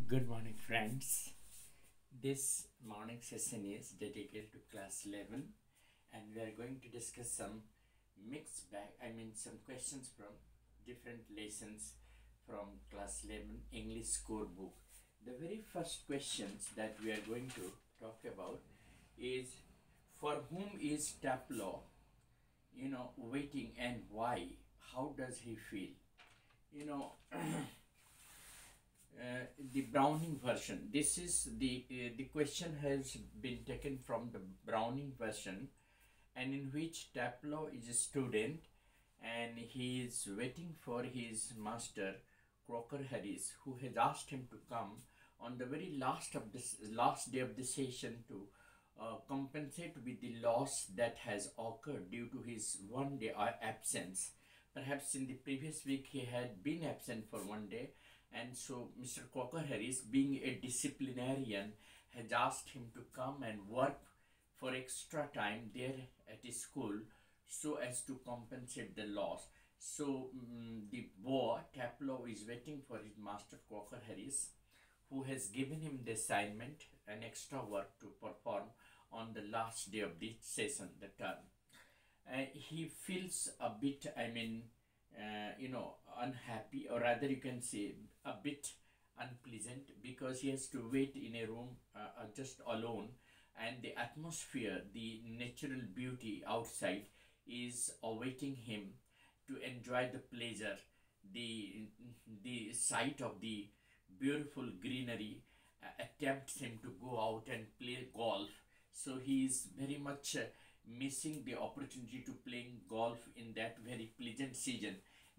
Good morning, friends. This morning session is dedicated to class 11, and we are going to discuss some mixed bag, some questions from different lessons from class 11 English scorebook. The very first questions that we are going to talk about is, for whom is Taplow, waiting, and why? How does he feel? You know, the Browning version. This is the question has been taken from the Browning version, and in which Taplow is a student and he is waiting for his master Crocker Harris, who has asked him to come on the very last day of the session to compensate with the loss that has occurred due to his one day absence. Perhaps in the previous week he had been absent for one day, and so Mr. Crocker Harris, being a disciplinarian, has asked him to come and work for extra time there at his school so as to compensate the loss. So the boy Taplow is waiting for his master Crocker Harris, who has given him the assignment, an extra work to perform on the last day of the session, the term. He feels a bit, unhappy, or rather you can say a bit unpleasant, because he has to wait in a room just alone, and the atmosphere, the natural beauty outside is awaiting him to enjoy the pleasure. The sight of the beautiful greenery tempts him to go out and play golf. So he is very much missing the opportunity to playing golf in that very pleasant season.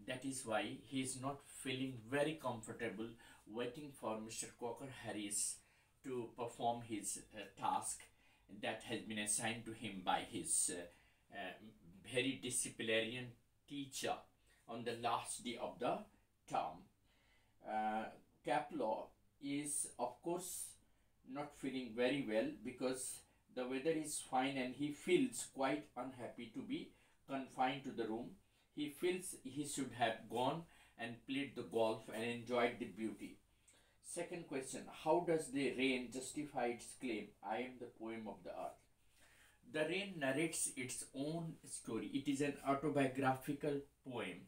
That is why he is not feeling very comfortable waiting for Mr. Crocker Harris to perform his task that has been assigned to him by his very disciplinarian teacher on the last day of the term. Taplow is, of course, not feeling very well because the weather is fine, and he feels quite unhappy to be confined to the room. He feels he should have gone and played the golf and enjoyed the beauty. Second question, how does the rain justify its claim, I am the poem of the earth? The rain narrates its own story. It is an autobiographical poem.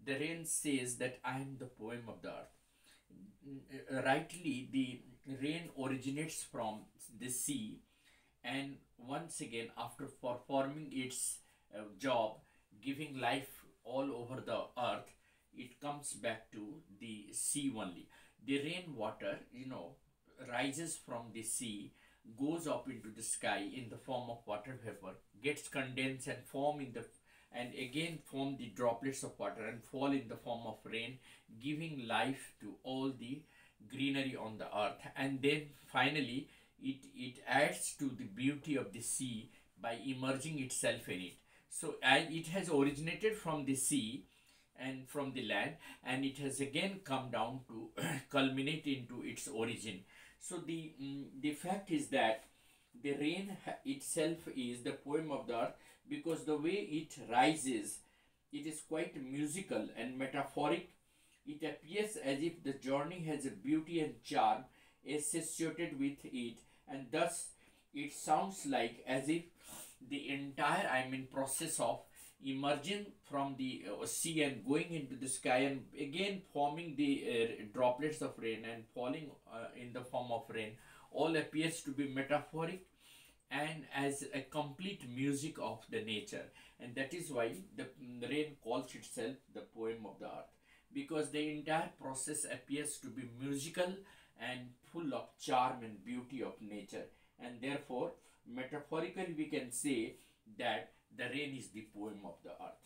The rain says that I am the poem of the earth. Rightly, the rain originates from the sea, and once again, after performing its job, giving life all over the earth, it comes back to the sea only. The rainwater, rises from the sea, goes up into the sky in the form of water vapor, gets condensed and and again form the droplets of water and fall in the form of rain, giving life to all the greenery on the earth. And then finally it adds to the beauty of the sea by immersing itself in it. So it has originated from the sea and from the land, and it has again come down to culminate into its origin. So the fact is that the rain itself is the poem of the earth, because the way it rises, it is quite musical and metaphoric. It appears as if the journey has a beauty and charm associated with it, and thus it sounds like as if the entire process of emerging from the sea and going into the sky and again forming the droplets of rain and falling in the form of rain, all appears to be metaphoric and as a complete music of the nature. And that is why the rain calls itself the poem of the earth, because the entire process appears to be musical and full of charm and beauty of nature. And therefore, metaphorically, we can say that the rain is the poem of the earth.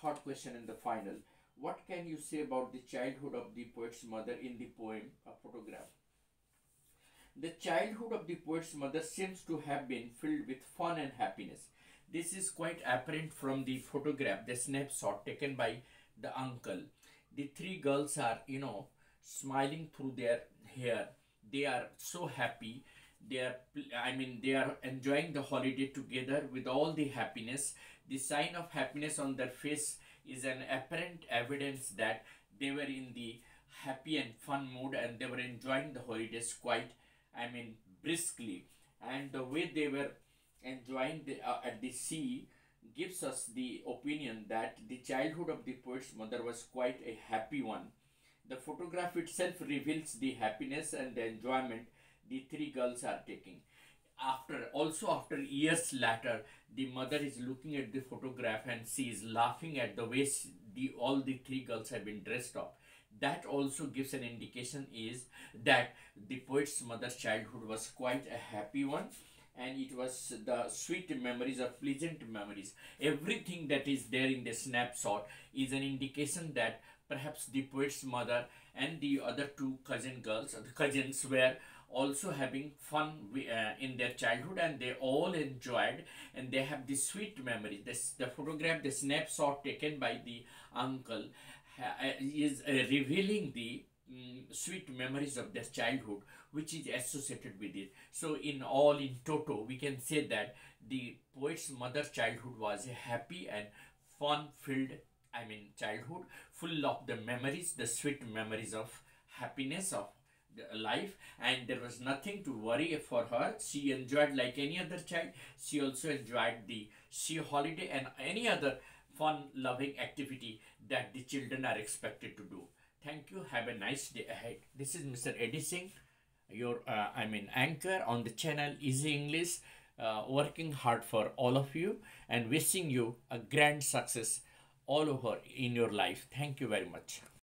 Third question and the final. What can you say about the childhood of the poet's mother in the poem, A Photograph? The childhood of the poet's mother seems to have been filled with fun and happiness. This is quite apparent from the photograph, the snapshot taken by the uncle. The three girls are, smiling through their hair. They are so happy. They are enjoying the holiday together with all the happiness. The sign of happiness on their face is an apparent evidence that they were in the happy and fun mood, and they were enjoying the holidays quite, I mean, briskly. And the way they were enjoying at the sea gives us the opinion that the childhood of the poet's mother was quite a happy one. The photograph itself reveals the happiness and the enjoyment the three girls are taking. After years later, the mother is looking at the photograph and she is laughing at the way all the three girls have been dressed up. That also gives an indication is that the poet's mother's childhood was quite a happy one, and it was the sweet memories or pleasant memories. Everything that is there in the snapshot is an indication that perhaps the poet's mother and the other two cousins were also having fun in their childhood, and they all enjoyed, and they have this sweet memory. The photograph, the snapshot taken by the uncle is revealing the sweet memories of their childhood which is associated with it. So in toto, we can say that the poet's mother's childhood was a happy and fun filled, I mean, childhood full of the memories, the sweet memories of happiness of the life, and there was nothing to worry for her. She enjoyed like any other child. She also enjoyed the sea holiday and any other fun loving activity that the children are expected to do. Thank you. Have a nice day ahead. This is Mr. Eddie Singh, your anchor on the channel Easy English, working hard for all of you and wishing you a grand success all over in your life. Thank you very much.